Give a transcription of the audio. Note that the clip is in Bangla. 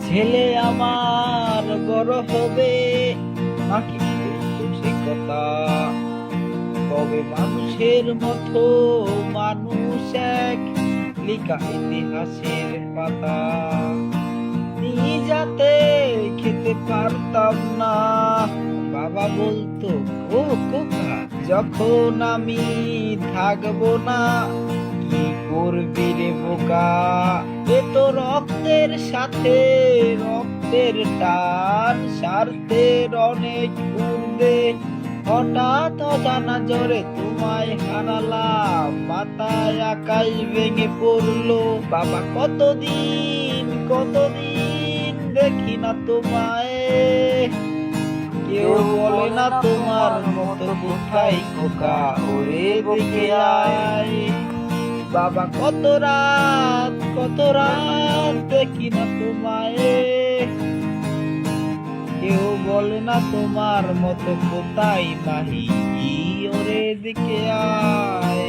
ছেলে আমার বড় হবে, নাকি বলতো সে কথা। তবে মানুষের মতো মানুষ এক, লিখা ইতিহাসের পাতা। যাতে খেতে পারতাম না, বাবা বলতো ও খোকা, যখন আমি থাকবো না, কি করবি রে বোকা। এ তো রক্তের সাথে রক্তের টান, স্বার্থের অনেক ঊর্ধ্বে, হঠাৎ অজানা জোরে তোমায় হারালাম, মাথায় আকাশ ভেঙে পড়লো। বাবা কতদিন কতদিন দেখি না তোমায়, কেউ বলে না তোমার মতো কোথায় খোকা, ওরে দেখে আয়। বাবা কত রাত দেখি না তোমায়, কেউ বলে না তোমার মতো কোথায় মাহি, ওরে দিকে আয়।